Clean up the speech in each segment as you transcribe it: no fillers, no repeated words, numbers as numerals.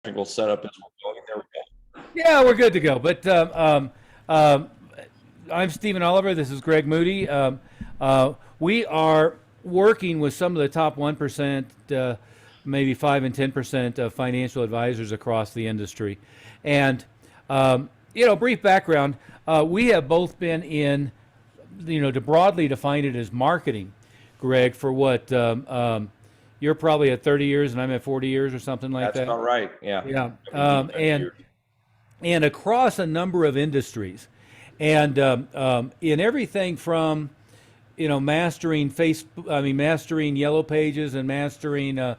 technical setup as we're going. There we go. Yeah, we're good to go. But um, I'm Stephen Oliver. This is Greg Moody. We are working with some of the top 1%, maybe 5 and 10% of financial advisors across the industry. And, brief background, we have both been in, to broadly define it as marketing, Greg, for what, you're probably at 30 years and I'm at 40 years or something like That's that. about right. Yeah. Yeah. I've been doing that And years. across a number of industries, and in everything from mastering Yellow Pages and mastering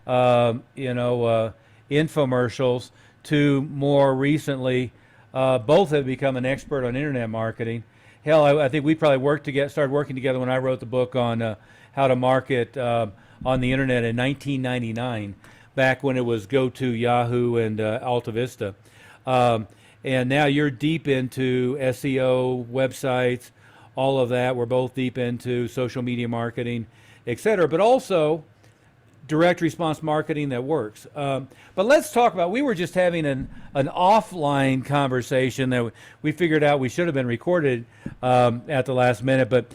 infomercials to more recently, both have become an expert on internet marketing. Hell, I think we probably started working together when I wrote the book on how to market on the internet in 1999, back when it was GoTo, Yahoo, and Alta Vista. And now you're deep into SEO, websites, all of that. We're both deep into social media marketing, et cetera, but also direct response marketing that works. But let's talk about, we were just having an offline conversation that we figured out we should have been recorded at the last minute, but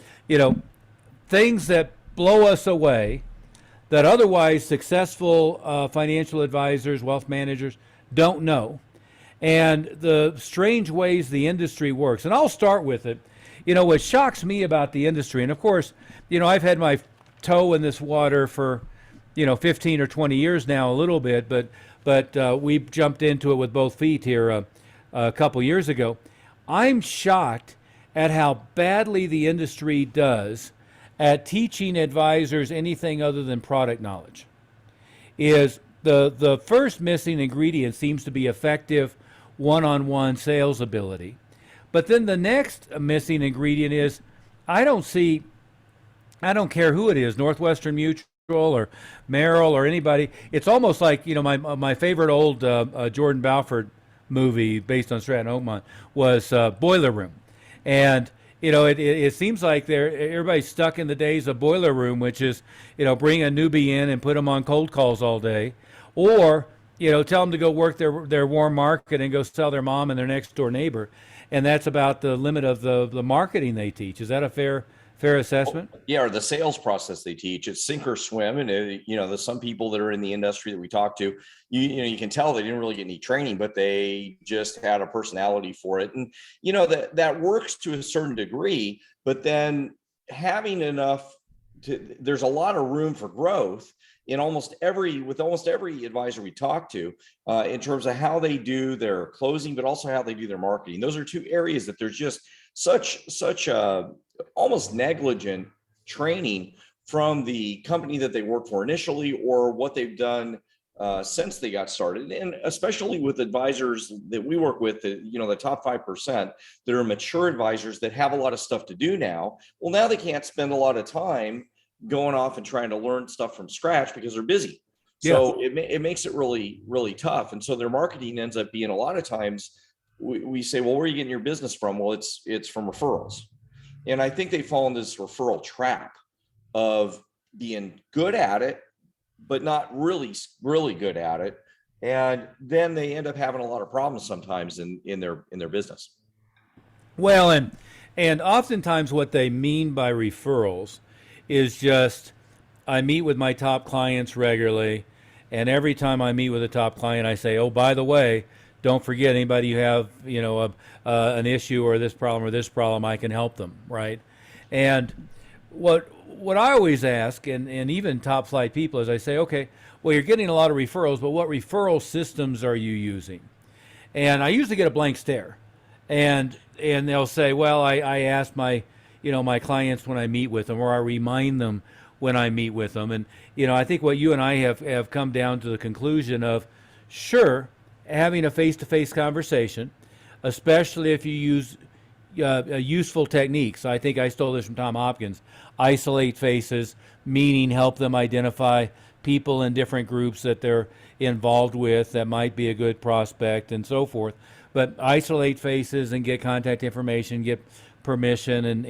things that blow us away that otherwise successful financial advisors, wealth managers don't know, and the strange ways the industry works. And I'll start with it. What shocks me about the industry, and of course, I've had my toe in this water for, 15 or 20 years now, a little bit, but we jumped into it with both feet here a couple years ago. I'm shocked at how badly the industry does at teaching advisors anything other than product knowledge. Is the first missing ingredient seems to be effective one-on-one sales ability. But then the next missing ingredient is I don't care who it is, Northwestern Mutual or Merrill or anybody. It's almost like, my favorite old Jordan Belfort movie based on Stratton Oakmont was Boiler Room. And it seems like everybody's stuck in the days of Boiler Room, which is, bring a newbie in and put them on cold calls all day, or tell them to go work their warm market and go sell their mom and their next door neighbor, and that's about the limit of the marketing they teach. Is that a fair assessment? Yeah, or the sales process they teach. It's sink or swim. And, there's some people that are in the industry that we talk to, you can tell they didn't really get any training, but they just had a personality for it. And, that works to a certain degree, but then having enough there's a lot of room for growth with almost every advisor we talk to, in terms of how they do their closing, but also how they do their marketing. Those are two areas that there's just such almost negligent training from the company that they work for initially, or what they've done since they got started. And especially with advisors that we work with, the top 5% that are mature advisors that have a lot of stuff to do now. Well, now they can't spend a lot of time going off and trying to learn stuff from scratch because they're busy. So yeah, it makes it really, really tough. And so their marketing ends up being, a lot of times we say, well, where are you getting your business from? Well, it's from referrals. And I think they fall into this referral trap of being good at it, but not really, really good at it. And then they end up having a lot of problems sometimes in their business. Well, and oftentimes what they mean by referrals is just, I meet with my top clients regularly, and every time I meet with a top client, I say, oh, by the way, don't forget, anybody you have, an issue or this problem, I can help them, right? And what I always ask, and even top flight people, is I say, okay, well, you're getting a lot of referrals, but what referral systems are you using? And I usually get a blank stare, and they'll say, well, I ask my clients when I meet with them, or I remind them when I meet with them. And I think what you and I have come down to the conclusion of, sure, having a face-to-face conversation, especially if you use useful techniques. I think I stole this from Tom Hopkins. Isolate faces, meaning help them identify people in different groups that they're involved with that might be a good prospect and so forth. But isolate faces and get contact information, get permission,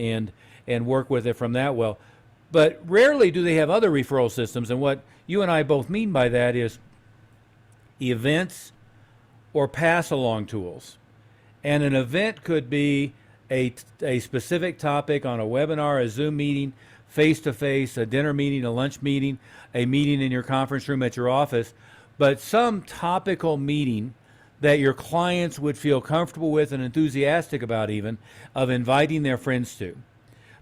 and work with it from that well. But rarely do they have other referral systems. And what you and I both mean by that is, events, or pass along tools. And an event could be a specific topic on a webinar, a Zoom meeting, face to face, a dinner meeting, a lunch meeting, a meeting in your conference room at your office, but some topical meeting that your clients would feel comfortable with and enthusiastic about, even of inviting their friends to.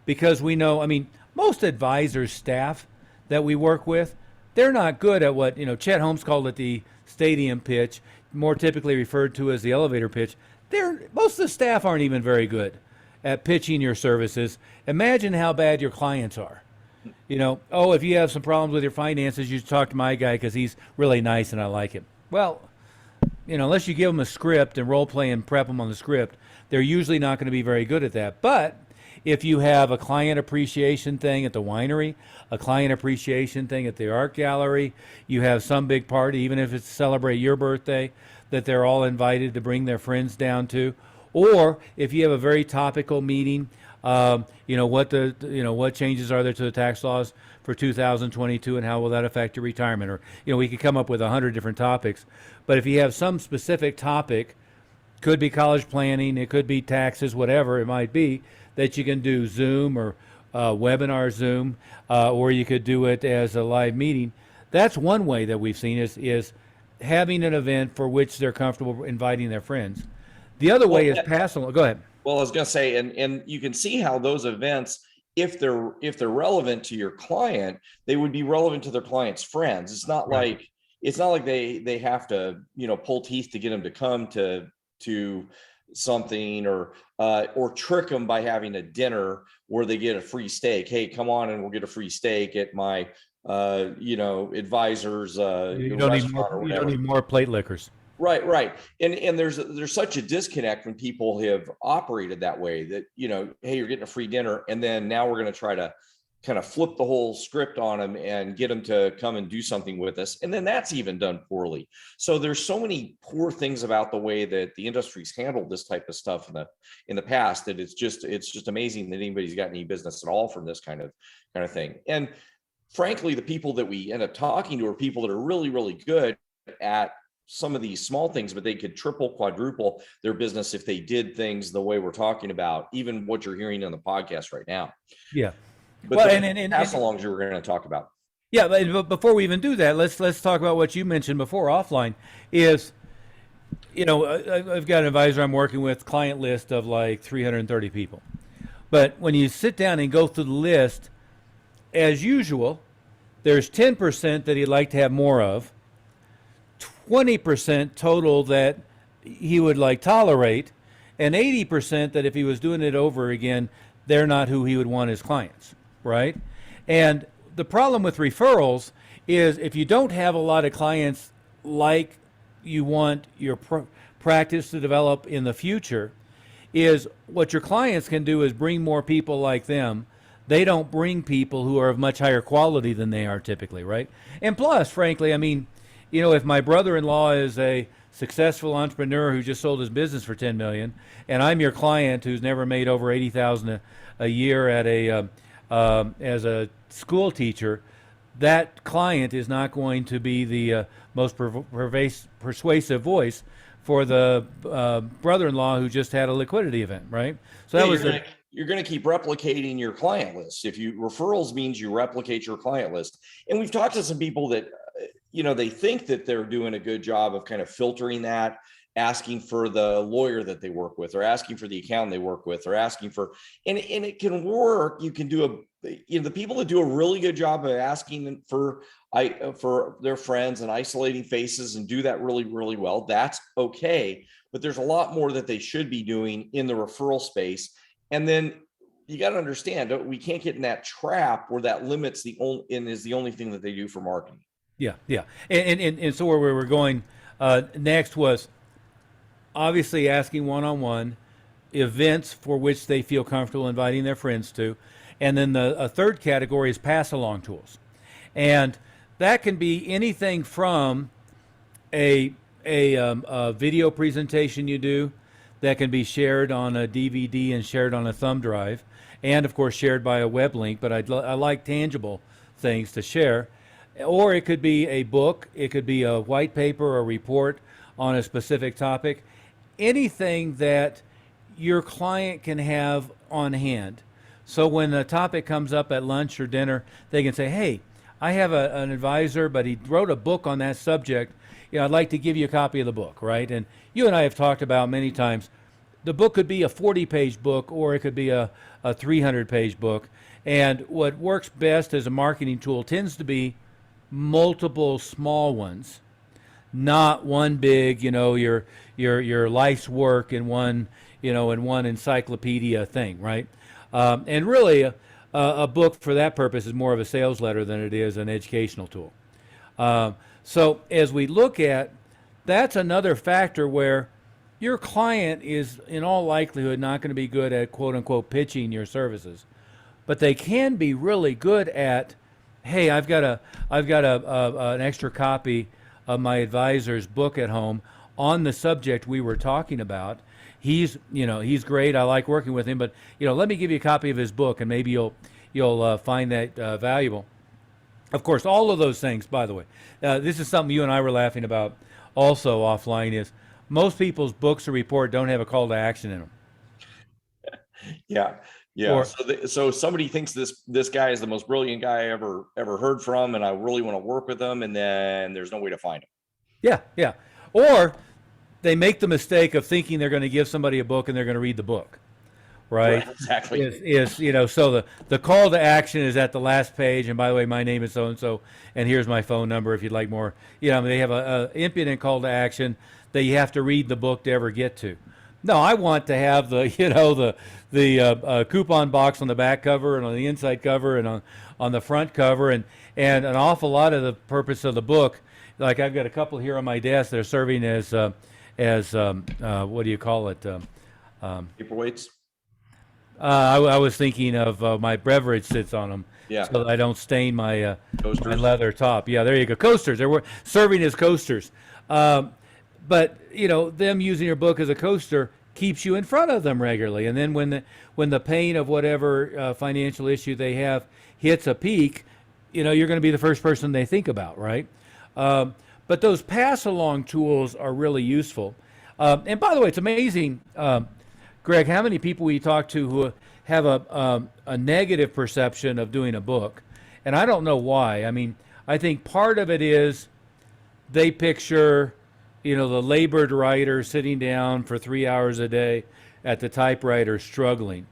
Because we know, I mean, most advisors' staff that we work with, they're not good at what, Chet Holmes called it the stadium pitch, more typically referred to as the elevator pitch. Most of the staff aren't even very good at pitching your services. Imagine how bad your clients are. Oh, if you have some problems with your finances, you should talk to my guy because he's really nice and I like him. Well, unless you give them a script and role play and prep them on the script, they're usually not going to be very good at that. But if you have a client appreciation thing at the winery, a client appreciation thing at the art gallery, you have some big party, even if it's to celebrate your birthday, that they're all invited to bring their friends down to. Or if you have a very topical meeting, what changes are there to the tax laws for 2022 and how will that affect your retirement? Or, we could come up with 100 different topics. But if you have some specific topic, could be college planning, it could be taxes, whatever it might be, that you can do Zoom or webinar Zoom, or you could do it as a live meeting. That's one way that we've seen is having an event for which they're comfortable inviting their friends. The other way is pass along. Go ahead. Well, I was going to say, and you can see how those events, if they're relevant to your client, they would be relevant to their client's friends. It's not Right. like they have to pull teeth to get them to come to something or trick them by having a dinner where they get a free steak. Hey, come on and we'll get a free steak at my advisor's You don't need more plate liquors. Right. And there's such a disconnect when people have operated that way that, hey, you're getting a free dinner. And then now we're going to try to kind of flip the whole script on them and get them to come and do something with us. And then that's even done poorly. So there's so many poor things about the way that the industry's handled this type of stuff in the past that it's just amazing that anybody's got any business at all from this kind of thing. And frankly, the people that we end up talking to are people that are really, really good at some of these small things, but they could triple, quadruple their business if they did things the way we're talking about, even what you're hearing on the podcast right now. Yeah. But well, and pass-alongs you were going to talk about. Yeah, but before we even do that, let's talk about what you mentioned before offline. Is I've got an advisor I'm working with, client list of like 330 people, but when you sit down and go through the list, as usual, there's 10% that he'd like to have more of. 20% total that he would tolerate, and 80% that if he was doing it over again, they're not who he would want as clients, right? And the problem with referrals is if you don't have a lot of clients like you want your practice to develop in the future, is what your clients can do is bring more people like them. They don't bring people who are of much higher quality than they are typically, right? And plus, frankly, I mean, if my brother-in-law is a successful entrepreneur who just sold his business for $10 million, and I'm your client who's never made over $80,000 a year at as a school teacher, that client is not going to be the most persuasive voice for the brother-in-law who just had a liquidity event, right? So that you're going to keep replicating your client list. Referrals means you replicate your client list. And we've talked to some people that they think that they're doing a good job of kind of filtering that, asking for the lawyer that they work with, or asking for the accountant they work with, or asking for, and it can work. You can do the people that do a really good job of asking for their friends and isolating faces and do that really, really well. That's okay. But there's a lot more that they should be doing in the referral space. And then you got to understand, we can't get in that trap where that limits is the only thing that they do for marketing. Yeah. And so where we were going next was obviously asking one-on-one events for which they feel comfortable inviting their friends to. And then a third category is pass-along tools. And that can be anything from a video presentation you do that can be shared on a DVD and shared on a thumb drive, and of course shared by a web link, but I like tangible things to share. or it could be a book, it could be a white paper or report on a specific topic, anything that your client can have on hand. So when the topic comes up at lunch or dinner, they can say, "Hey, I have an advisor, but he wrote a book on that subject. I'd like to give you a copy of the book," right? And you and I have talked about many times, the book could be a 40-page book or it could be a 300-page book. And what works best as a marketing tool tends to be multiple small ones, not one big, your life's work in one, in one encyclopedia thing, right? And really, a book for that purpose is more of a sales letter than it is an educational tool. So as we look at, that's another factor where your client is in all likelihood not going to be good at quote unquote pitching your services, but they can be really good at, hey, I've got an extra copy of my advisor's book at home on the subject we were talking about. He's great. I like working with him, but let me give you a copy of his book, and maybe you'll find that valuable. Of course, all of those things, by the way, this is something you and I were laughing about also offline, is most people's books or report don't have a call to action in them. Yeah. Yeah. Or, So somebody thinks this guy is the most brilliant guy I ever heard from, and I really want to work with them, and then there's no way to find him. yeah, yeah. Or they make the mistake of thinking they're going to give somebody a book and they're going to read the book, right? Exactly. So the call to action is at the last page, and by the way, my name is so and so, and here's my phone number if you'd like more. They have a impudent call to action that you have to read the book to ever get to. No, I want to have the coupon box on the back cover and on the inside cover and on the front cover, and an awful lot of the purpose of the book. Like I've got a couple here on my desk that are serving as what do you call it? Paperweights. I was thinking of my beverage sits on them, Yeah. so that I don't stain my Coasters. leather top. Yeah, there you go. Coasters. They're serving as coasters. But them using your book as a coaster keeps you in front of them regularly, and then when the pain of whatever financial issue they have hits a peak, you're going to be the first person they think about, right? But those pass along tools are really useful. And by the way, it's amazing, Greg, how many people we talk to who have a negative perception of doing a book, and I don't know why. I mean, I think part of it is they picture the labored writer sitting down for 3 hours a day at the typewriter struggling.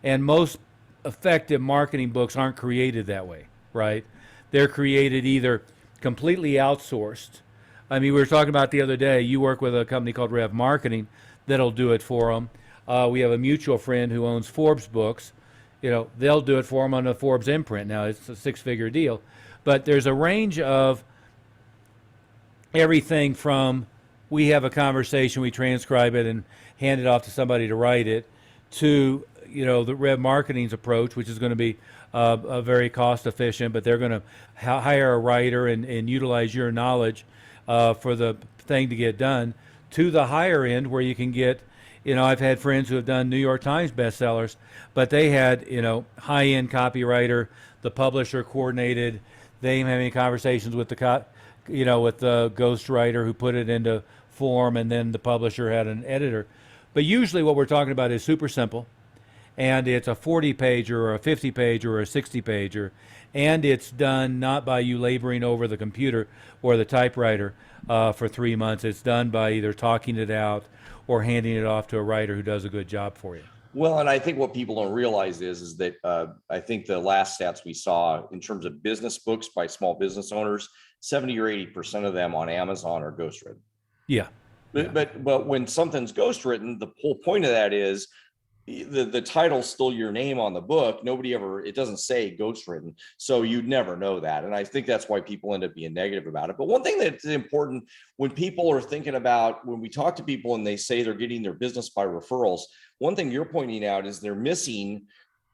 And most effective marketing books aren't created that way, right? They're created either completely outsourced. I mean, we were talking about the other day, you work with a company called Rev Marketing that'll do it for them. We have a mutual friend who owns Forbes books. They'll do it for them on a Forbes imprint. Now, it's a six-figure deal. But there's a range of everything from we have a conversation, we transcribe it and hand it off to somebody to write it, to the Rev Marketing's approach, which is going to be a very cost efficient, but they're going to hire a writer and utilize your knowledge for the thing to get done, to the higher end where you can get, I've had friends who have done New York Times bestsellers, but they had, high-end copywriter, the publisher coordinated, they having conversations with the with the ghostwriter who put it into form, and then the publisher had an editor. But usually what we're talking about is super simple, and it's a 40-pager or a 50-pager or a 60-pager, and it's done not by you laboring over the computer or the typewriter for 3 months. It's done by either talking it out or handing it off to a writer who does a good job for you. Well, and I think what people don't realize is that I think the last stats we saw in terms of business books by small business owners, 70 or 80% of them on Amazon are ghostwritten. Yeah. But when something's ghostwritten, the whole point of that is the title's still your name on the book. It doesn't say ghostwritten. So you'd never know that. And I think that's why people end up being negative about it. But one thing that's important when people are thinking about, when we talk to people and they say they're getting their business by referrals, one thing you're pointing out is they're missing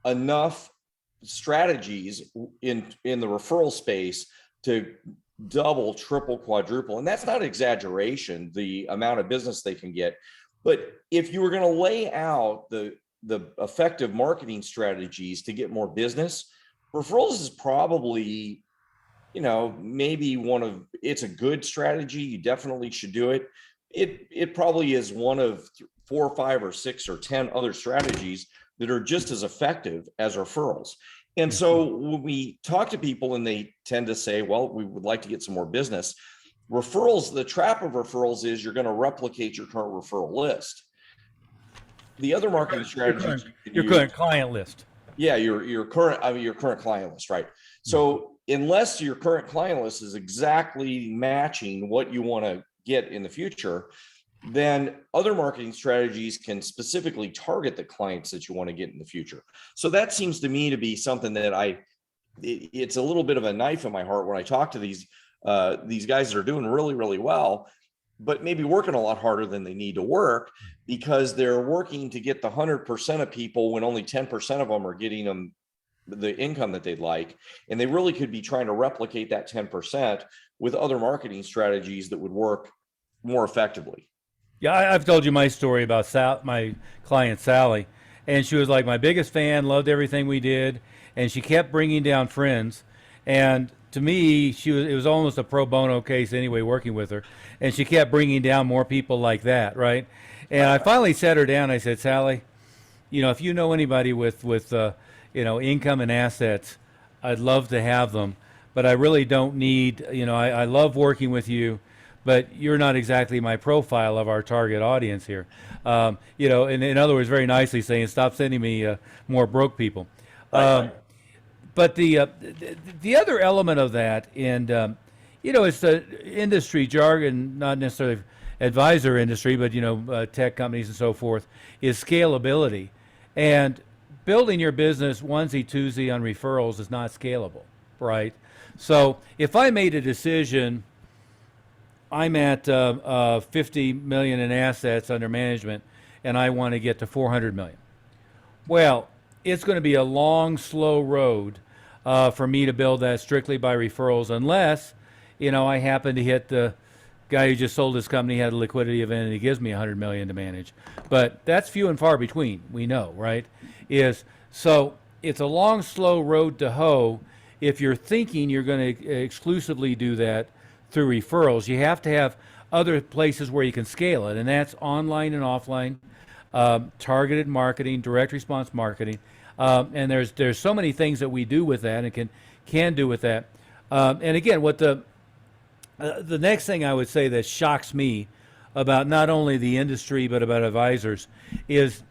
enough strategies in the referral space to double, triple, quadruple. And that's not exaggeration, the amount of business they can get. But if you were going to lay out the effective marketing strategies to get more business, referrals is probably maybe it's a good strategy. You definitely should do it. It probably is one of 4 or 5 or 6 or 10 other strategies that are just as effective as referrals. And so when we talk to people and they tend to say, well, we would like to get some more business, referrals, the trap of referrals is you're going to replicate your current referral list. The other marketing strategies, Your current client list. yeah, your current client list, right? So unless your current client list is exactly matching what you want to get in the future, then other marketing strategies can specifically target the clients that you want to get in the future. So that seems to me to be something that it's a little bit of a knife in my heart when I talk to these guys that are doing really, really well, but maybe working a lot harder than they need to work because they're working to get the 100% of people when only 10% of them are getting them the income that they'd like. And they really could be trying to replicate that 10% with other marketing strategies that would work more effectively. Yeah, I've told you my story about my client Sally, and she was like my biggest fan, loved everything we did, and she kept bringing down friends. And to me, it was almost a pro bono case anyway, working with her, and she kept bringing down more people like that, right? And I finally sat her down. I said, Sally, if you know anybody with income and assets, I'd love to have them, but I really don't need. I love working with you, but you're not exactly my profile of our target audience here. In other words, very nicely saying, stop sending me more broke people. But the other element of that, and it's the industry jargon, not necessarily advisor industry, but tech companies and so forth, is scalability. And building your business onesie twosie on referrals is not scalable, right? So if I made a decision, I'm at 50 million in assets under management, and I want to get to 400 million. Well, it's going to be a long, slow road for me to build that strictly by referrals, unless, I happen to hit the guy who just sold his company, had a liquidity event, and he gives me 100 million to manage. But that's few and far between, we know, right? So it's a long, slow road to hoe if you're thinking you're going to exclusively do that through referrals. You have to have other places where you can scale it, and that's online and offline, targeted marketing, direct response marketing, and there's so many things that we do with that and can do with that. And again, what the next thing I would say that shocks me about not only the industry but about advisors is,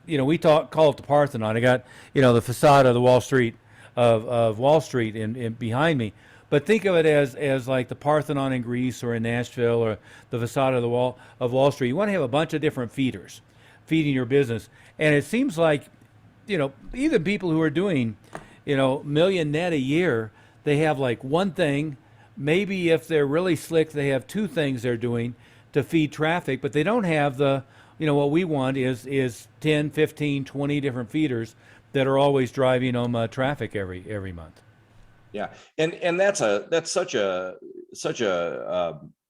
we call it the Parthenon. I got the facade of the Wall Street of Wall Street in behind me. But think of it as like the Parthenon in Greece or in Nashville or the facade of the Wall Street. You want to have a bunch of different feeders feeding your business. And it seems like, even people who are doing, million net a year, they have like one thing. Maybe if they're really slick, they have 2 things they're doing to feed traffic, but they don't have what we want is 10, 15, 20 different feeders that are always driving them traffic every month. Yeah, and that's such a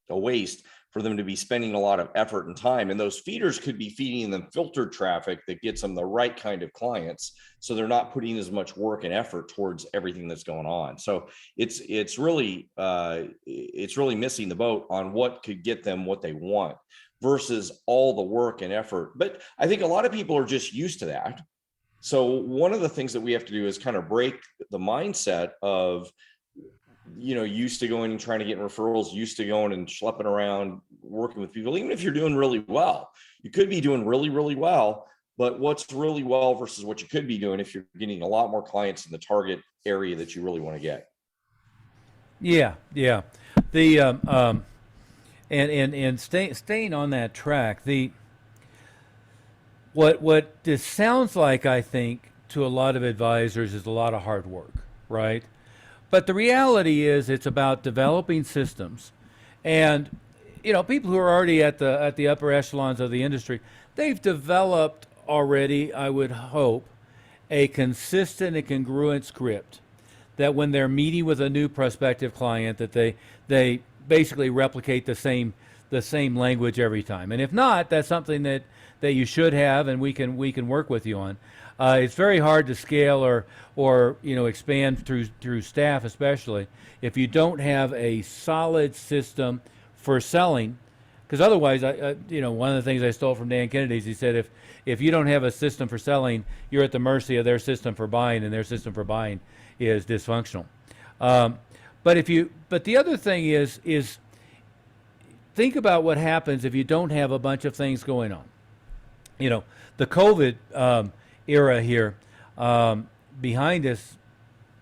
waste for them to be spending a lot of effort and time. And those feeders could be feeding them filtered traffic that gets them the right kind of clients, so they're not putting as much work and effort towards everything that's going on. So it's really missing the boat on what could get them what they want versus all the work and effort. But I think a lot of people are just used to that. So one of the things that we have to do is kind of break the mindset of, used to going and trying to get referrals, used to going and schlepping around, working with people. Even if you're doing really well, you could be doing really, really well, but what's really well versus what you could be doing if you're getting a lot more clients in the target area that you really want to get. Yeah. The and staying on that track, what this sounds like, I think, to a lot of advisors is a lot of hard work, right? But the reality is it's about developing systems. And, people who are already at the upper echelons of the industry, they've developed already, I would hope, a consistent and congruent script that when they're meeting with a new prospective client, that they basically replicate the the same language every time. And if not, that's something that you should have, and we can work with you on. It's very hard to scale or expand through staff, especially if you don't have a solid system for selling. Because otherwise, one of the things I stole from Dan Kennedy is he said if you don't have a system for selling, you're at the mercy of their system for buying, and their system for buying is dysfunctional. But the other thing is think about what happens if you don't have a bunch of things going on. The COVID era here behind us,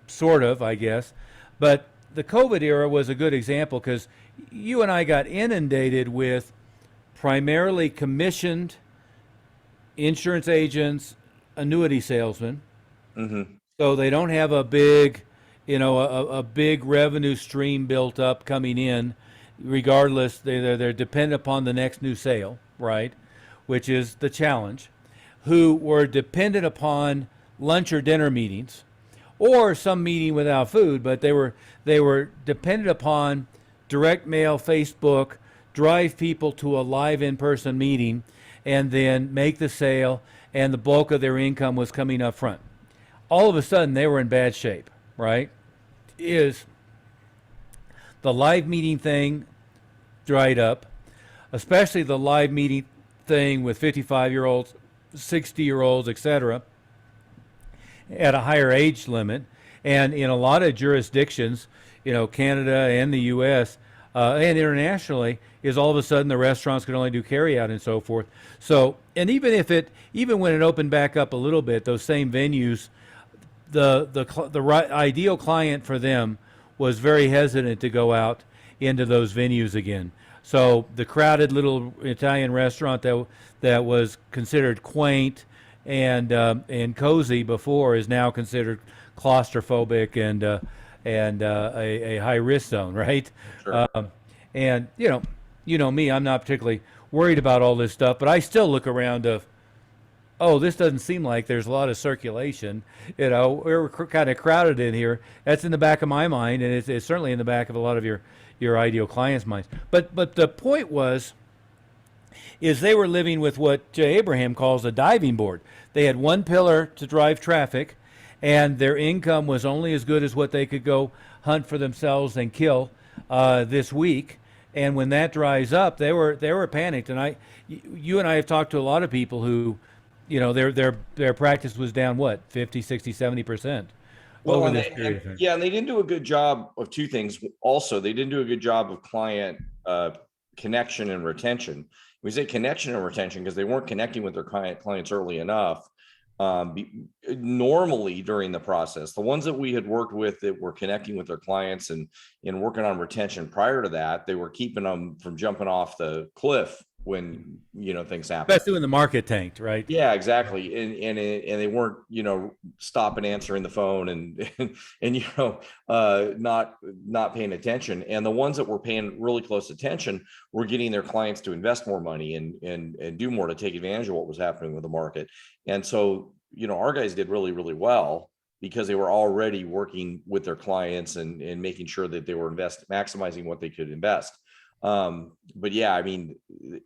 sort of, I guess, but the COVID era was a good example because you and I got inundated with primarily commissioned insurance agents, annuity salesmen. Mm-hmm. So they don't have a big, a big revenue stream built up coming in. Regardless, they're dependent upon the next new sale, right? Which is the challenge. Who were dependent upon lunch or dinner meetings, or some meeting without food, but they were dependent upon direct mail, Facebook, drive people to a live in-person meeting, and then make the sale, and the bulk of their income was coming up front. All of a sudden, they were in bad shape, right? Is the live meeting thing dried up, especially the live meeting thing with 55-year-olds, 60-year-olds, etc., at a higher age limit. And in a lot of jurisdictions, Canada and the U.S. And internationally, is all of a sudden the restaurants can only do carryout and so forth. So, and even when it opened back up a little bit, those same venues, the ideal client for them was very hesitant to go out into those venues again. So the crowded little Italian restaurant that was considered quaint and cozy before is now considered claustrophobic and a high risk zone, right? Sure. And me, I'm not particularly worried about all this stuff, but I still look around this doesn't seem like there's a lot of circulation. We're kind of crowded in here. That's in the back of my mind, and it's certainly in the back of a lot of your ideal clients' minds. But the point is they were living with what Jay Abraham calls a diving board. They had one pillar to drive traffic, and their income was only as good as what they could go hunt for themselves and kill this week. And when that dries up, they were panicked. And you and I have talked to a lot of people who, their practice was down 50, 60, 70% over this period of time. Yeah, and they didn't do a good job of two things. Also, they didn't do a good job of client connection and retention. We say connection and retention because they weren't connecting with their clients early enough. Normally during the process, the ones that we had worked with that were connecting with their clients and working on retention prior to that, they were keeping them from jumping off the cliff when things happen. Especially when the market tanked, right? Yeah, exactly. And they weren't stopping answering the phone and not paying attention. And the ones that were paying really close attention were getting their clients to invest more money and do more to take advantage of what was happening with the market. And so our guys did really, really well because they were already working with their clients and making sure that they were maximizing what they could invest. But yeah, I mean,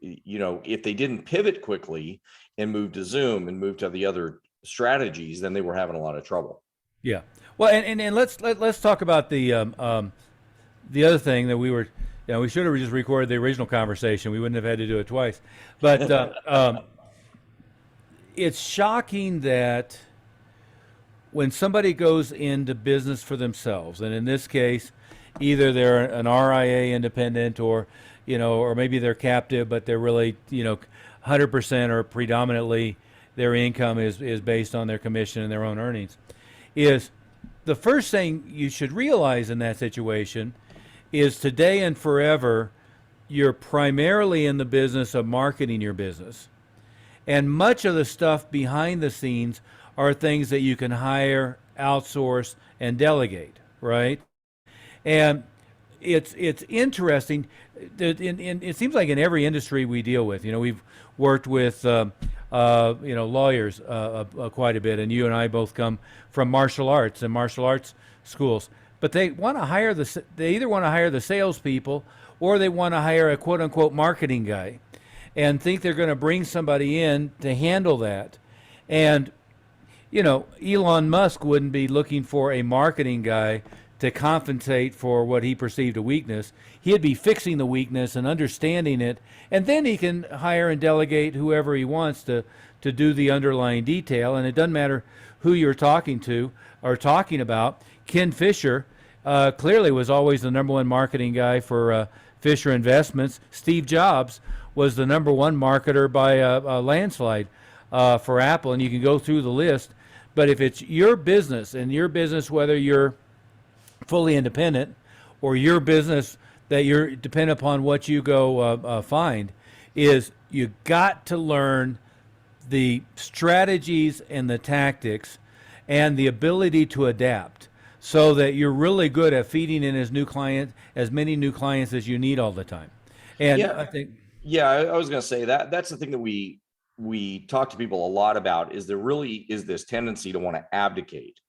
if they didn't pivot quickly and move to Zoom and move to the other strategies, then they were having a lot of trouble. Yeah. Well, and let's talk about the other thing that we should have just recorded the original conversation. We wouldn't have had to do it twice. But it's shocking that when somebody goes into business for themselves, and in this case, either they're an RIA independent or maybe they're captive, but they're really, 100% or predominantly their income is based on their commission and their own earnings, is the first thing you should realize in that situation is today and forever, you're primarily in the business of marketing your business. And much of the stuff behind the scenes are things that you can hire, outsource, and delegate, right? And it's interesting. It seems like in every industry we deal with, we've worked with lawyers quite a bit, and you and I both come from martial arts and martial arts schools. But they want to hire they either want to hire the salespeople or they want to hire a quote unquote marketing guy and think they're going to bring somebody in to handle that. And, Elon Musk wouldn't be looking for a marketing guy to compensate for what he perceived a weakness. He'd be fixing the weakness and understanding it, and then he can hire and delegate whoever he wants to do the underlying detail. And it doesn't matter who you're talking to or talking about. Ken Fisher clearly was always the number one marketing guy for Fisher Investments. Steve Jobs was the number one marketer by a landslide for Apple, and you can go through the list. But if it's your business, and your business, whether you're fully independent or your business that you're dependent upon what you go find, is you got to learn the strategies and the tactics and the ability to adapt, so that you're really good at feeding in as many new clients as you need all the time. And Yeah. I think, I was going to say that's the thing that we talk to people a lot about, is there really is this tendency to want to abdicate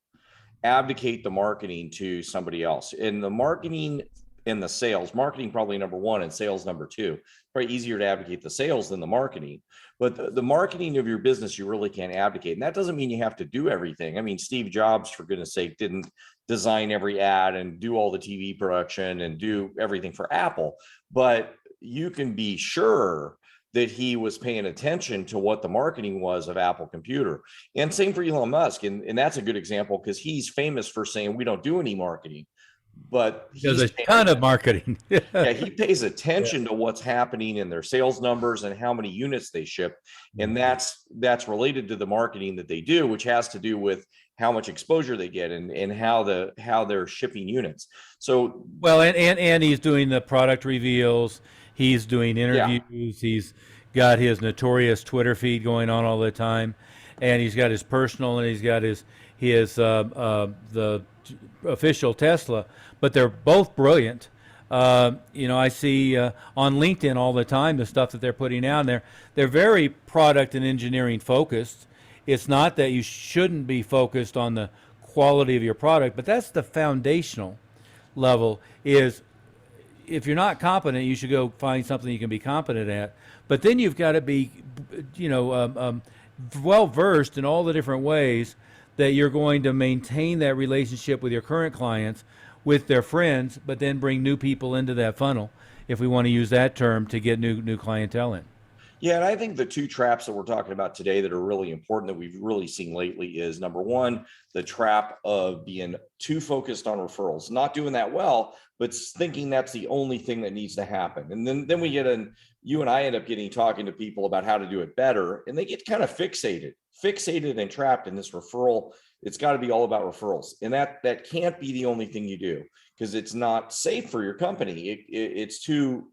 the marketing to somebody else. And the marketing and the sales, marketing probably number one and sales number two. Probably easier to abdicate the sales than the marketing. But the marketing of your business, you really can't abdicate. And that doesn't mean you have to do everything. I mean, Steve Jobs, for goodness sake, didn't design every ad and do all the TV production and do everything for Apple. But you can be sure that he was paying attention to what the marketing was of Apple Computer. And same for Elon Musk. And that's a good example, because he's famous for saying we don't do any marketing, but there's a ton of marketing. Yeah, he pays attention to what's happening in their sales numbers and how many units they ship. And that's related to the marketing that they do, which has to do with how much exposure they get and how they're shipping units. So well, and he's doing the product reveals. He's doing interviews. Yeah. He's got his notorious Twitter feed going on all the time, and he's got his personal, and he's got his the official Tesla. But they're both brilliant. I see on LinkedIn all the time the stuff that they're putting out there. They're very product and engineering focused. It's not that you shouldn't be focused on the quality of your product, but that's the foundational level. Is if you're not competent, you should go find something you can be competent at. But then you've got to be, well versed in all the different ways that you're going to maintain that relationship with your current clients, with their friends, but then bring new people into that funnel, if we want to use that term, to get new clientele in. Yeah, and I think the two traps that we're talking about today that are really important that we've really seen lately is, number one, the trap of being too focused on referrals, not doing that well, but thinking that's the only thing that needs to happen. And then we get you and I end up talking to people about how to do it better, and they get kind of fixated and trapped in this referral. It's got to be all about referrals. And that can't be the only thing you do, because it's not safe for your company. It's too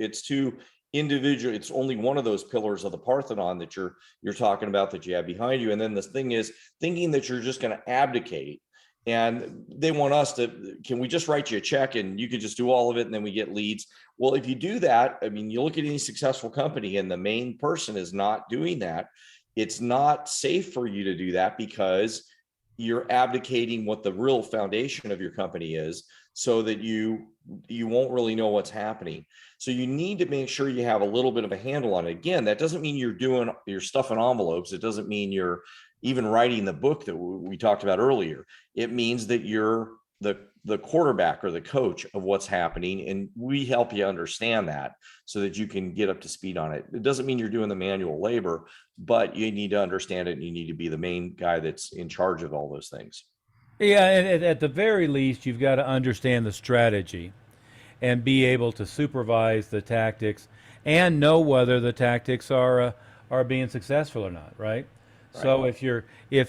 individual. It's only one of those pillars of the Parthenon that you're talking about, that you have behind you. And then this thing is thinking that you're just going to abdicate, and they want us to, can we just write you a check and you could just do all of it and then we get leads? Well, if you do that, I mean, you look at any successful company and the main person is not doing that, it's not safe for you to do that, because you're abdicating what the real foundation of your company is, so that you won't really know what's happening. So you need to make sure you have a little bit of a handle on it. Again, that doesn't mean you're stuffing envelopes. It doesn't mean you're even writing the book that we talked about earlier. It means that you're the quarterback or the coach of what's happening, and we help you understand that so that you can get up to speed on it. It doesn't mean you're doing the manual labor, but you need to understand it, and you need to be the main guy that's in charge of all those things. Yeah, and at the very least, you've got to understand the strategy and be able to supervise the tactics and know whether the tactics are being successful or not, right? So if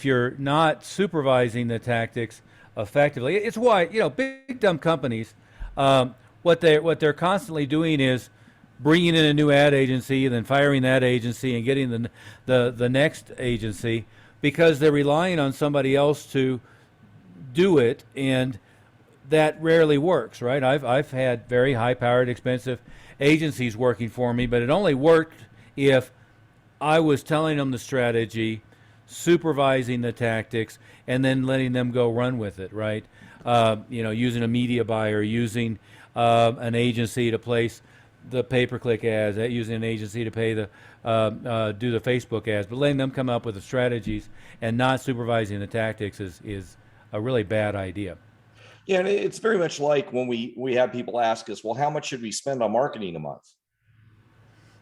you're not supervising the tactics effectively, it's why big dumb companies, what they're constantly doing is bringing in a new ad agency and then firing that agency and getting the next agency, because they're relying on somebody else to do it, and that rarely works, right? I've had very high-powered, expensive agencies working for me, but it only worked if I was telling them the strategy, supervising the tactics, and then letting them go run with it, right? Using a media buyer, using an agency to place the pay-per-click ads, using an agency to pay the do the Facebook ads, but letting them come up with the strategies and not supervising the tactics is a really bad idea. Yeah, and it's very much like when we have people ask us, well, how much should we spend on marketing a month?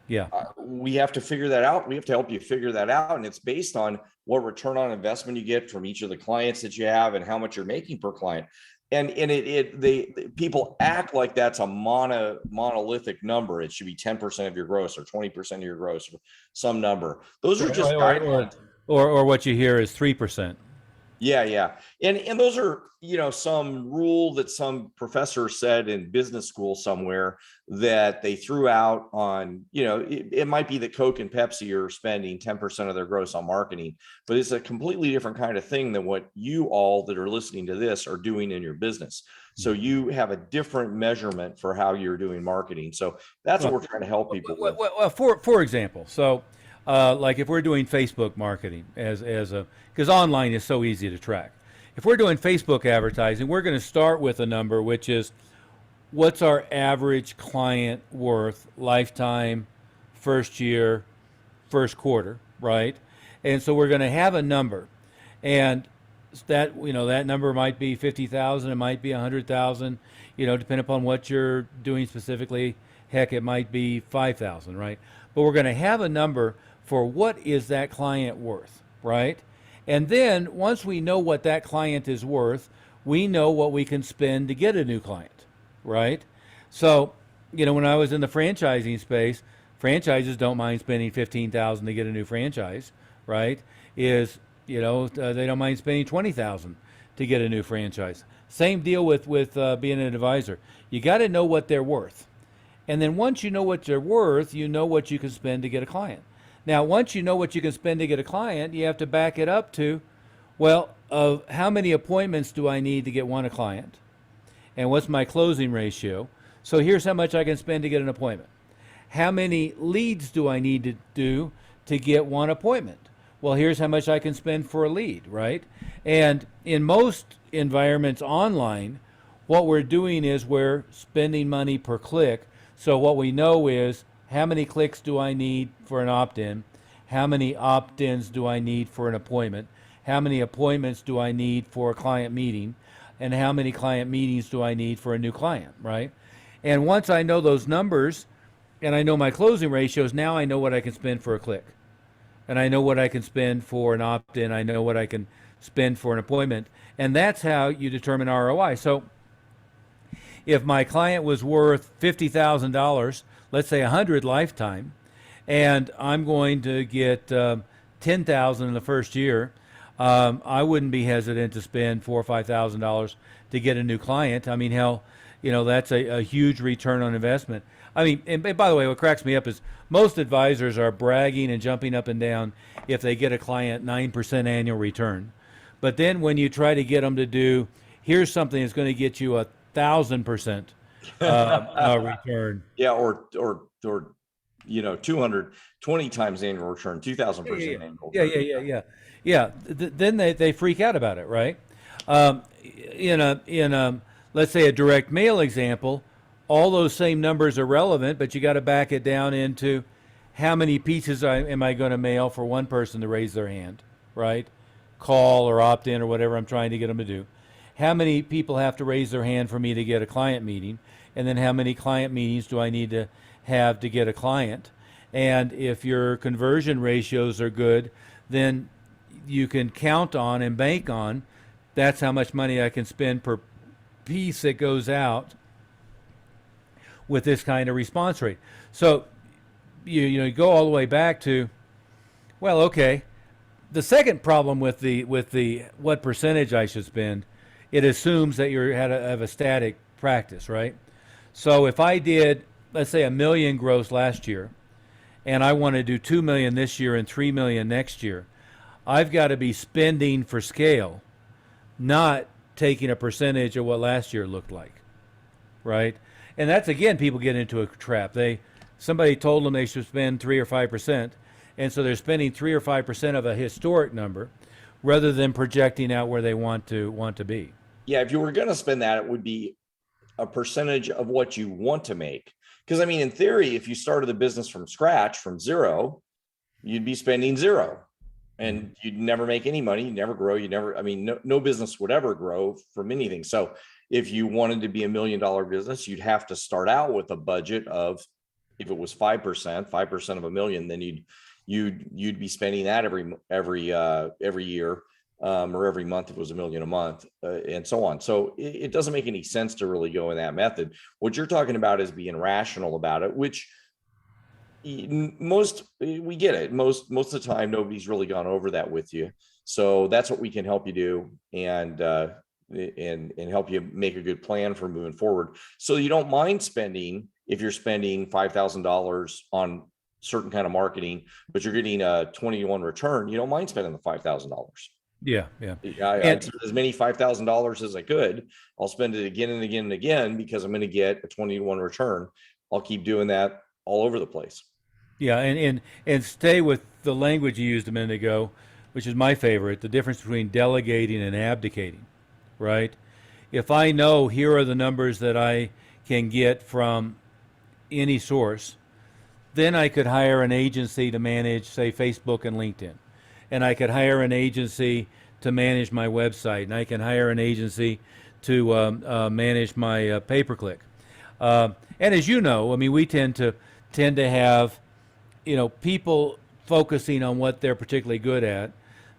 Yeah. We have to figure that out. We have to help you figure that out. And it's based on what return on investment you get from each of the clients that you have and how much you're making per client. And people act like that's a monolithic number. It should be 10% of your gross or 20% of your gross or some number. Those are just guidelines. Or what you hear is 3%. Yeah. And those are, some rule that some professor said in business school somewhere that they threw out on, it might be that Coke and Pepsi are spending 10% of their gross on marketing, but it's a completely different kind of thing than what you all that are listening to this are doing in your business. So you have a different measurement for how you're doing marketing. So that's what we're trying to help people with. Well, for example, so like if we're doing Facebook marketing because online is so easy to track. If we're doing Facebook advertising, we're going to start with a number, which is what's our average client worth lifetime, first year, first quarter, right? And so we're going to have a number, and that that number might be 50,000, it might be 100,000, depending upon what you're doing specifically. Heck, it might be 5,000, right? But we're going to have a number for what is that client worth, right? And then once we know what that client is worth, we know what we can spend to get a new client, right? So, when I was in the franchising space, franchises don't mind spending 15,000 to get a new franchise, right? They don't mind spending 20,000 to get a new franchise. Same deal with being an advisor. You got to know what they're worth. And then once you know what they're worth, you know what you can spend to get a client. Now, once you know what you can spend to get a client, you have to back it up to, how many appointments do I need to get one a client? And what's my closing ratio? So here's how much I can spend to get an appointment. How many leads do I need to do to get one appointment? Well, here's how much I can spend for a lead, right? And in most environments online, what we're doing is we're spending money per click. So what we know is, how many clicks do I need for an opt-in? How many opt-ins do I need for an appointment? How many appointments do I need for a client meeting? And how many client meetings do I need for a new client, right? And once I know those numbers and I know my closing ratios, now I know what I can spend for a click. And I know what I can spend for an opt-in. I know what I can spend for an appointment. And that's how you determine ROI. So if my client was worth $50,000, let's say 100 lifetime, and I'm going to get 10,000 in the first year, I wouldn't be hesitant to spend $4,000 or $5,000 to get a new client. I mean, hell, that's a huge return on investment. I mean, and by the way, what cracks me up is most advisors are bragging and jumping up and down if they get a client 9% annual return. But then when you try to get them to do, here's something that's going to get you 1,000% return. Yeah, or 220 times annual return, 2,000% annual return. Yeah. Then they freak out about it, right? In let's say a direct mail example, all those same numbers are relevant, but you got to back it down into how many pieces am I going to mail for one person to raise their hand, right? Call or opt in or whatever I'm trying to get them to do. How many people have to raise their hand for me to get a client meeting? And then how many client meetings do I need to have to get a client? And if your conversion ratios are good, then you can count on and bank on that's how much money I can spend per piece that goes out with this kind of response rate. So you go all the way back to, well, okay, the second problem with the what percentage I should spend, it assumes that you have a static practice, right? So if I did, let's say, $1 million gross last year, and I want to do $2 million this year and $3 million next year, I've got to be spending for scale, not taking a percentage of what last year looked like, right? And that's, again, people get into a trap. Somebody told them they should spend 3 or 5%, and so they're spending 3 or 5% of a historic number rather than projecting out where they want to be. Yeah, if you were going to spend that, it would be a percentage of what you want to make. Because I mean, in theory, if you started the business from scratch, from zero, you'd be spending zero and you'd never make any money. You never grow. No business would ever grow from anything. So if you wanted to be $1 million business, you'd have to start out with a budget of, if it was 5% of $1 million, then you'd be spending that every year, or every month if it was $1 million a month, and so on. So it doesn't make any sense to really go in that method. What you're talking about is being rational about it, which we get it. Most of the time, nobody's really gone over that with you. So that's what we can help you do, and help you make a good plan for moving forward. So you don't mind spending, if you're spending $5,000 on certain kind of marketing, but you're getting a 20-to-1 return, you don't mind spending the $5,000. Yeah. I'd spend as many $5,000 as I could. I'll spend it again and again and again because I'm going to get a 20-to-1 return. I'll keep doing that all over the place. Yeah, and stay with the language you used a minute ago, which is my favorite, the difference between delegating and abdicating, right? If I know here are the numbers that I can get from any source, then I could hire an agency to manage, say, Facebook and LinkedIn. And I could hire an agency to manage my website, and I can hire an agency to manage my pay-per-click. And as you know, I mean, we tend to have, people focusing on what they're particularly good at,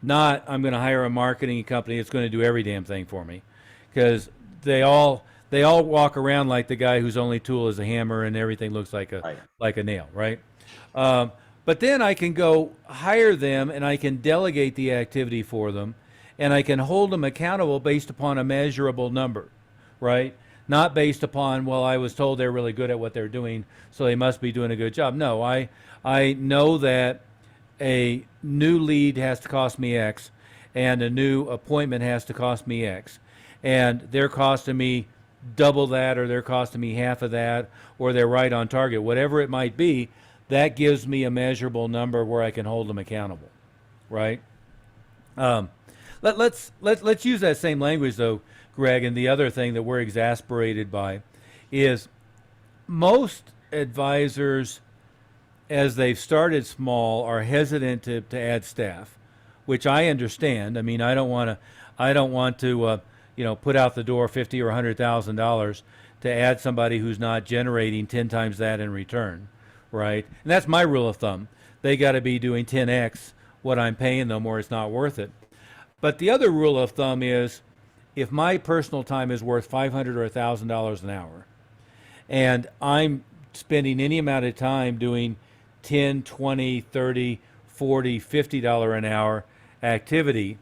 not I'm going to hire a marketing company that's going to do every damn thing for me, because they all walk around like the guy whose only tool is a hammer and everything looks like a nail, right? But then I can go hire them and I can delegate the activity for them, and I can hold them accountable based upon a measurable number, right? Not based upon, well, I was told they're really good at what they're doing, so they must be doing a good job. No, I know that a new lead has to cost me X, and a new appointment has to cost me X, and they're costing me double that, or they're costing me half of that, or they're right on target, whatever it might be. That gives me a measurable number where I can hold them accountable, right? Let's use that same language though, Greg. And the other thing that we're exasperated by is most advisors, as they've started small, are hesitant to add staff, which I understand. I mean, I don't want to put out the door $50,000 or $100,000 to add somebody who's not generating 10 times that in return. Right? And that's my rule of thumb. They got to be doing 10x what I'm paying them, or it's not worth it. But the other rule of thumb is, if my personal time is worth $500 or $1,000 an hour, and I'm spending any amount of time doing 10, 20, 30, 40, $50 an hour activity,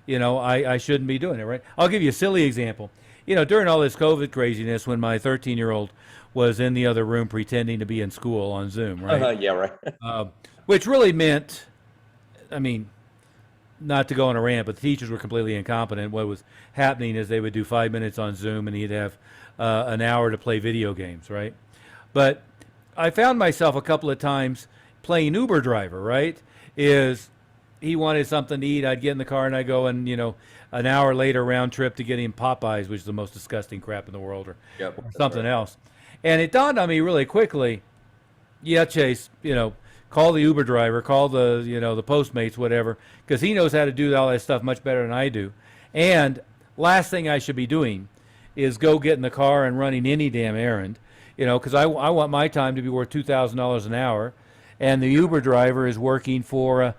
I shouldn't be doing it, right? I'll give you a silly example. During all this COVID craziness, when my 13-year-old was in the other room pretending to be in school on Zoom, right? Yeah, right. Which really meant, I mean, not to go on a rant, but the teachers were completely incompetent. What was happening is they would do 5 minutes on Zoom, and he'd have an hour to play video games, right? But I found myself a couple of times playing Uber driver, right? He wanted something to eat, I'd get in the car and I'd go and, an hour later round trip to get him Popeyes, which is the most disgusting crap in the world, or something else. And it dawned on me really quickly, yeah, Chase, call the Uber driver, call the, the Postmates, whatever, because he knows how to do all that stuff much better than I do. And last thing I should be doing is go get in the car and running any damn errand, because I want my time to be worth $2,000 an hour. And the Uber driver is working for,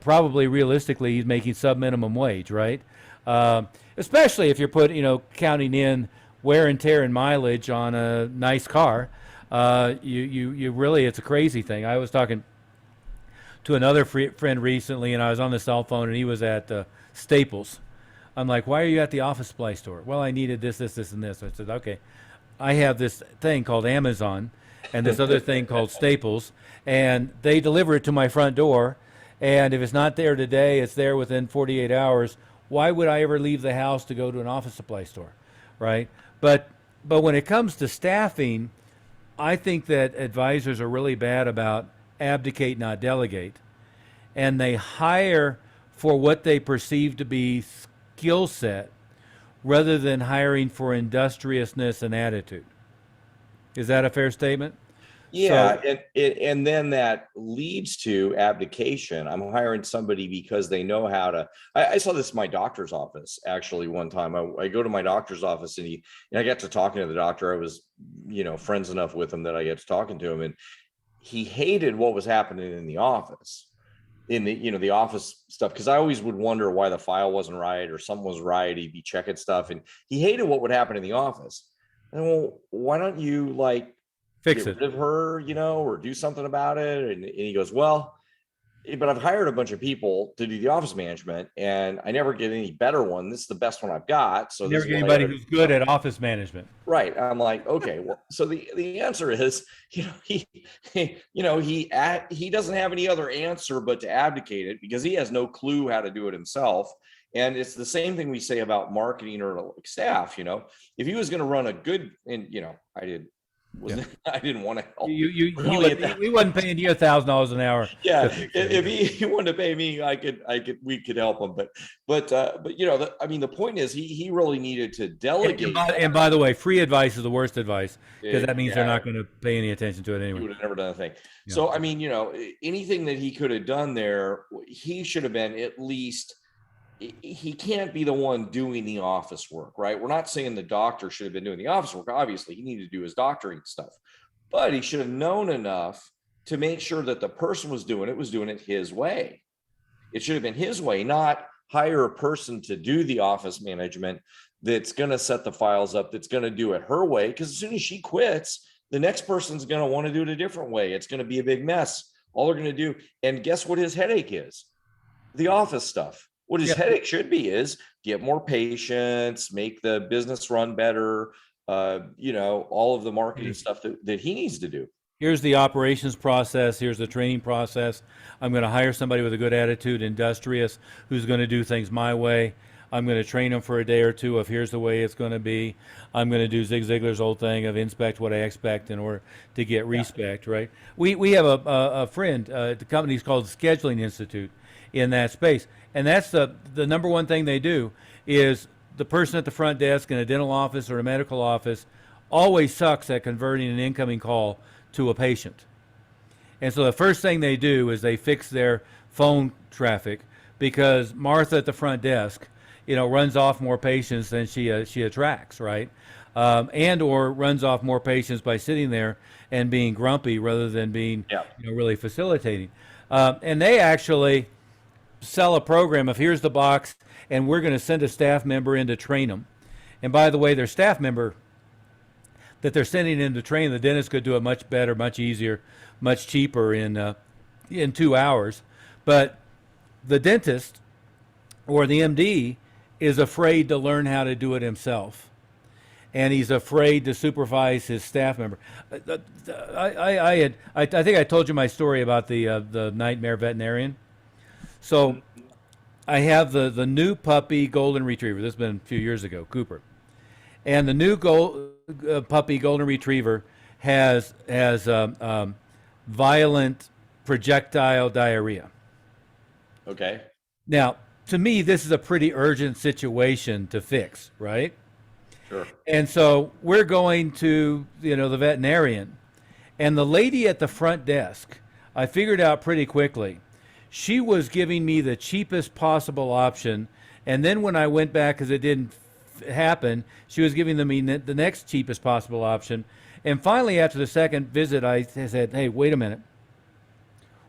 probably realistically, he's making sub-minimum wage, right? Especially if you're counting in wear and tear and mileage on a nice car. You really, it's a crazy thing. I was talking to another friend recently, and I was on the cell phone, and he was at Staples. I'm like, why are you at the office supply store? Well, I needed this, and this. I said, okay, I have this thing called Amazon and this other thing called Staples, and they deliver it to my front door. And if it's not there today, it's there within 48 hours. Why would I ever leave the house to go to an office supply store, right? But when it comes to staffing, I think that advisors are really bad about abdicate, not delegate. And they hire for what they perceive to be skill set rather than hiring for industriousness and attitude. Is that a fair statement? Yeah, So and then that leads to abdication. I'm hiring somebody because they know how to. I saw this in my doctor's office actually one time. I go to my doctor's office and I got to talking to the doctor. I was, friends enough with him that I get to talking to him, and he hated what was happening in the office, in the office stuff, because I always would wonder why the file wasn't right or something was right. He'd be checking stuff, and he hated what would happen in the office. And well, why don't you like fix get it. rid of her, or do something about it? And he goes, well, but I've hired a bunch of people to do the office management and I never get any better one. This is the best one I've got. So You this never is get what I anybody gotta who's good at office management. right. I'm like, okay, well, so the answer is, he doesn't have any other answer but to abdicate it because he has no clue how to do it himself. And it's the same thing we say about marketing or staff. If he was going to run a good, and I did was I didn't want to help. He wasn't paying you $1,000 an hour. Yeah, if he wanted to pay me, we could help him. But the point is, he really needed to delegate. And by the way, free advice is the worst advice because that means they're not going to pay any attention to it anyway. He would have never done a thing. Yeah. So anything that he could have done there, he should have been at least. He can't be the one doing the office work, right? We're not saying the doctor should have been doing the office work. Obviously, he needed to do his doctoring stuff, but he should have known enough to make sure that the person was doing it his way. It should have been his way, not hire a person to do the office management that's going to set the files up, that's going to do it her way. Because as soon as she quits, the next person's going to want to do it a different way. It's going to be a big mess. All they're going to do, and guess what his headache is? The office stuff. What his headache should be is get more patients, make the business run better, all of the marketing stuff that he needs to do. Here's the operations process. Here's the training process. I'm going to hire somebody with a good attitude, industrious, who's going to do things my way. I'm going to train them for a day or two of here's the way it's going to be. I'm going to do Zig Ziglar's old thing of inspect what I expect in order to get respect, right? We have a friend, the company's called Scheduling Institute in that space. And that's the number one thing they do is the person at the front desk in a dental office or a medical office always sucks at converting an incoming call to a patient. And so the first thing they do is they fix their phone traffic because Martha at the front desk, runs off more patients than she attracts, right? And or runs off more patients by sitting there and being grumpy rather than being really facilitating. And they actually sell a program of here's the box and we're going to send a staff member in to train them. And by the way, their staff member that they're sending in to train, the dentist could do it much better, much easier, much cheaper in 2 hours. But the dentist or the MD is afraid to learn how to do it himself. And he's afraid to supervise his staff member. I think I told you my story about the nightmare veterinarian. So I have the new puppy golden retriever. This has been a few years ago, Cooper. And the new puppy golden retriever has violent projectile diarrhea. Okay. Now, to me, this is a pretty urgent situation to fix, right? Sure. And so we're going to, the veterinarian. And the lady at the front desk, I figured out pretty quickly, she was giving me the cheapest possible option. And then when I went back, because it didn't happen, she was giving me the next cheapest possible option. And finally, after the second visit, I said, hey, wait a minute.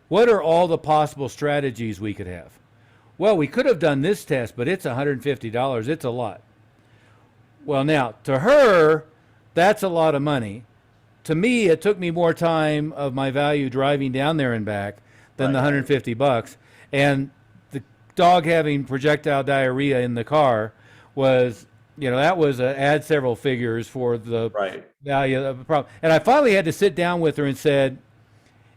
What are all the possible strategies we could have? Well, we could have done this test, but it's $150. It's a lot. Well, now, to her, that's a lot of money. To me, it took me more time of my value driving down there and back than the $150. And the dog having projectile diarrhea in the car was, that was add several figures for the value of the problem. And I finally had to sit down with her and said,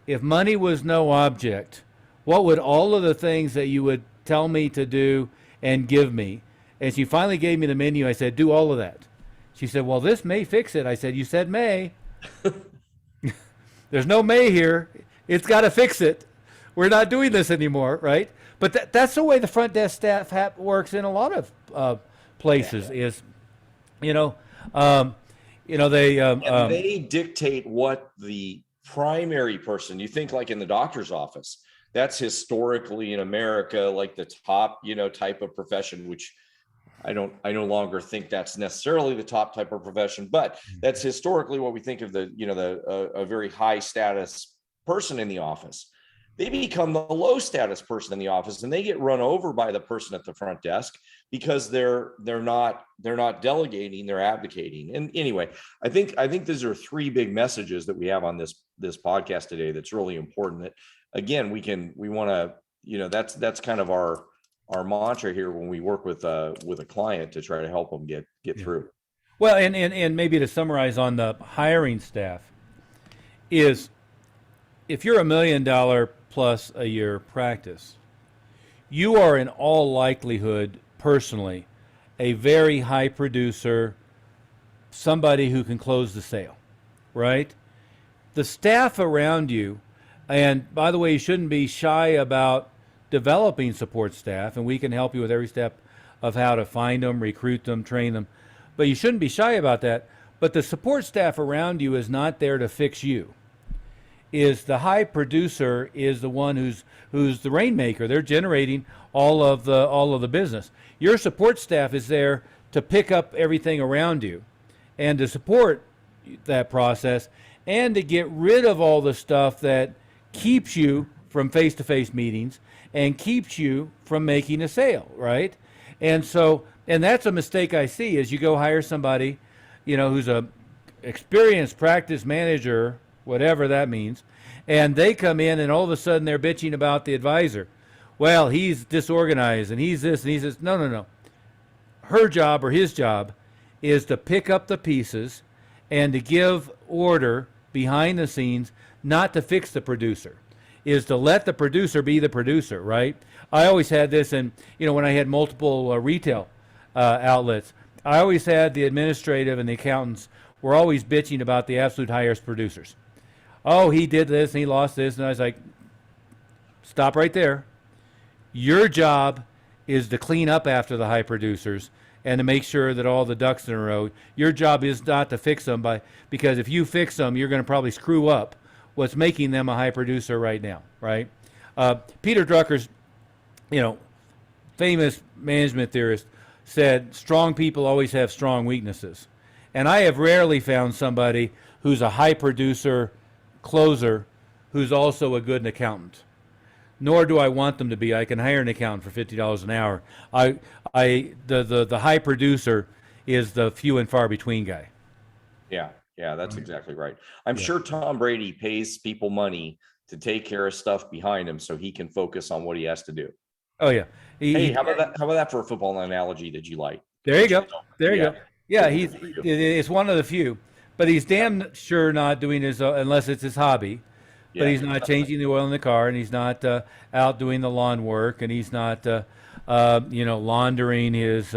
if money was no object, what would all of the things that you would tell me to do and give me? And she finally gave me the menu. I said, do all of that. She said, well, this may fix it. I said, you said may. There's no may here. It's got to fix it. We're not doing this anymore, right? But that's the way the front desk staff works in a lot of places. Is, they they dictate what the primary person. You think like in the doctor's office, that's historically in America, like the top, type of profession, which I no longer think that's necessarily the top type of profession, but that's historically what we think of a very high status person in the office. They become the low status person in the office, and they get run over by the person at the front desk because they're not delegating, they're abdicating. And anyway, I think these are three big messages that we have on this podcast today that's really important. That again, we want to, that's kind of our mantra here when we work with a client to try to help them get through. Well, and maybe to summarize on the hiring staff is, if you're $1 million plus a year practice, you are in all likelihood personally a very high producer, somebody who can close the sale, right? The staff around you, and by the way, you shouldn't be shy about developing support staff, and we can help you with every step of how to find them, recruit them, train them, but you shouldn't be shy about that. But the support staff around you is not there to fix you. Is the high producer is the one who's the rainmaker. They're generating all of the business. Your support staff is there to pick up everything around you and to support that process and to get rid of all the stuff that keeps you from face-to-face meetings and keeps you from making a sale, right? And that's a mistake I see, is you go hire somebody, who's a experienced practice manager, whatever that means, and they come in and all of a sudden they're bitching about the advisor. Well, he's disorganized and he's this and he's this. No. Her job or his job is to pick up the pieces and to give order behind the scenes, not to fix the producer, is to let the producer be the producer, right? I always had this, and when I had multiple retail outlets, I always had the administrative and the accountants were always bitching about the absolute highest producers. Oh, he did this and he lost this, and I was like, stop right there. Your job is to clean up after the high producers and to make sure that all the ducks in a row. Your job is not to fix them, because if you fix them, you're going to probably screw up what's making them a high producer right now, right? Peter Drucker's, famous management theorist, said strong people always have strong weaknesses. And I have rarely found somebody who's a high producer closer who's also a good accountant. Nor do I want them to be. I can hire an accountant for $50 an hour. The high producer is the few and far between guy. Yeah, that's exactly right. I'm sure Tom Brady pays people money to take care of stuff behind him so he can focus on what he has to do. Oh yeah. How about that for a football analogy that you like? There you go. There you go. Yeah, it's one of the few, but he's damn sure not doing his unless it's his hobby. But he's not changing the oil in the car, and he's not out doing the lawn work, and he's not laundering his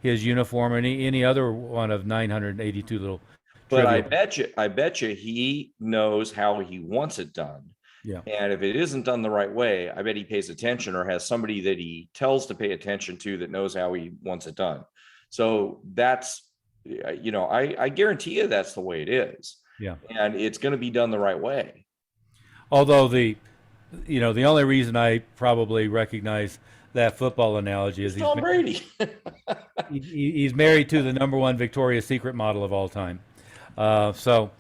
uniform or any other one of 982 little. But I bet you he knows how he wants it done. Yeah. And if it isn't done the right way, I bet he pays attention or has somebody that he tells to pay attention to that knows how he wants it done. So that's, I guarantee you that's the way it is. Yeah. And it's going to be done the right way. Although the only reason I probably recognize that football analogy is Tom Brady. he's married to the #1 Victoria's Secret model of all time. So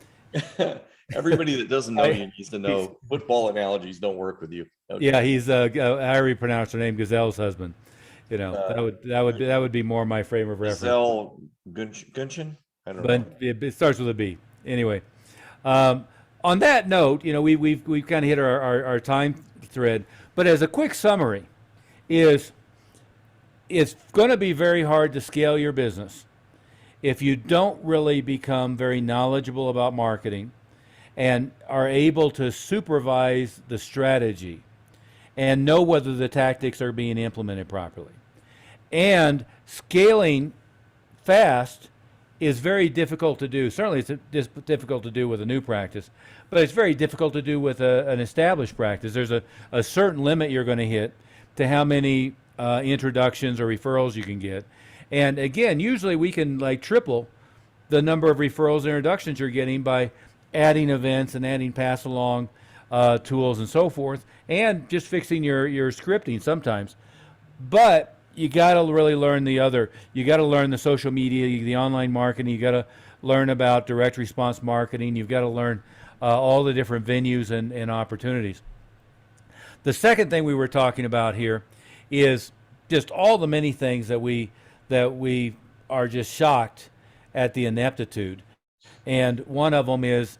everybody that doesn't know you needs to know football analogies don't work with you. Okay. Yeah, he's I already pronounced her name, Gazelle's husband. That would be more my frame of reference. Gazelle Gunchin? I don't know. But it starts with a B. Anyway, on that note, we've kind of hit our time thread. But as a quick summary, it's going to be very hard to scale your business if you don't really become very knowledgeable about marketing and are able to supervise the strategy and know whether the tactics are being implemented properly. And scaling fast is very difficult to do. Certainly it's difficult to do with a new practice, but it's very difficult to do with an established practice. There's a certain limit you're going to hit to how many introductions or referrals you can get. And again, usually we can triple the number of referrals and introductions you're getting by adding events and adding pass along tools and so forth, and just fixing your scripting sometimes. But you got to really learn the other. You got to learn the social media, the online marketing. You got to learn about direct response marketing. You've got to learn all the different venues and opportunities. The second thing we were talking about here is just all the many things that we are just shocked at the ineptitude. And one of them is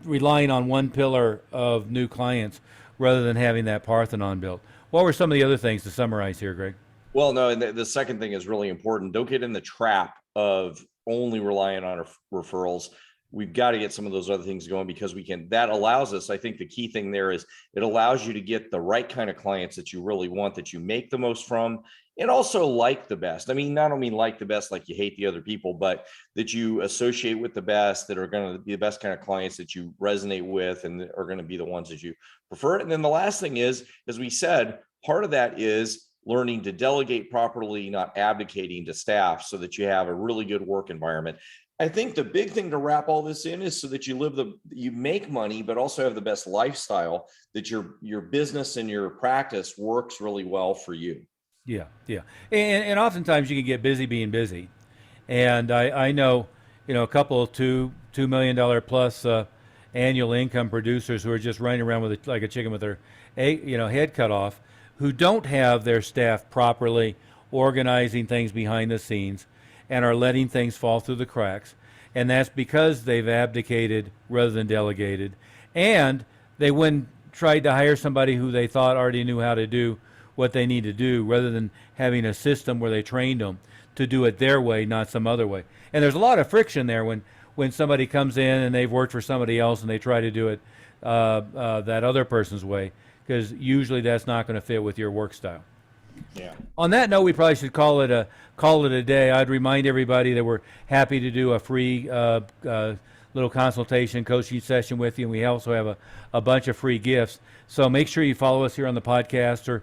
relying on one pillar of new clients rather than having that Parthenon built. What were some of the other things to summarize here, Greg? Well, no, and the second thing is really important. Don't get in the trap of only relying on referrals. We've got to get some of those other things going, because that allows us, I think the key thing there is it allows you to get the right kind of clients that you really want, that you make the most from, and also like the best. I mean, not only like the best, like you hate the other people, but that you associate with the best, that are going to be the best kind of clients that you resonate with and are going to be the ones that you prefer. And then the last thing is, as we said, part of that is learning to delegate properly, not abdicating to staff, so that you have a really good work environment. I think the big thing to wrap all this in is so that you make money, but also have the best lifestyle, that your business and your practice works really well for you. Yeah, yeah. And oftentimes you can get busy being busy. And I know, a couple of $2 million plus annual income producers who are just running around with like a chicken with their head cut off, who don't have their staff properly organizing things behind the scenes and are letting things fall through the cracks. And that's because they've abdicated rather than delegated. And they tried to hire somebody who they thought already knew how to do what they need to do, rather than having a system where they trained them to do it their way, not some other way. And there's a lot of friction there when somebody comes in and they've worked for somebody else and they try to do it that other person's way, because usually that's not going to fit with your work style. Yeah. On that note, we probably should call it a day. I'd remind everybody that we're happy to do a free little consultation coaching session with you, and we also have a bunch of free gifts. So make sure you follow us here on the podcast or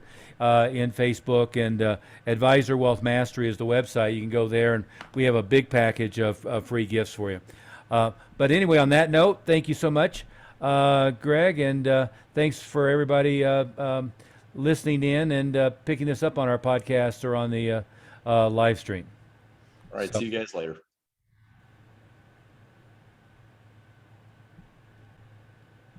in Facebook, and Advisor Wealth Mastery is the website. You can go there, and we have a big package of free gifts for you. But anyway, on that note, thank you so much, Greg, and thanks for everybody listening in and picking this up on our podcast or on the live stream. All right. See you guys later.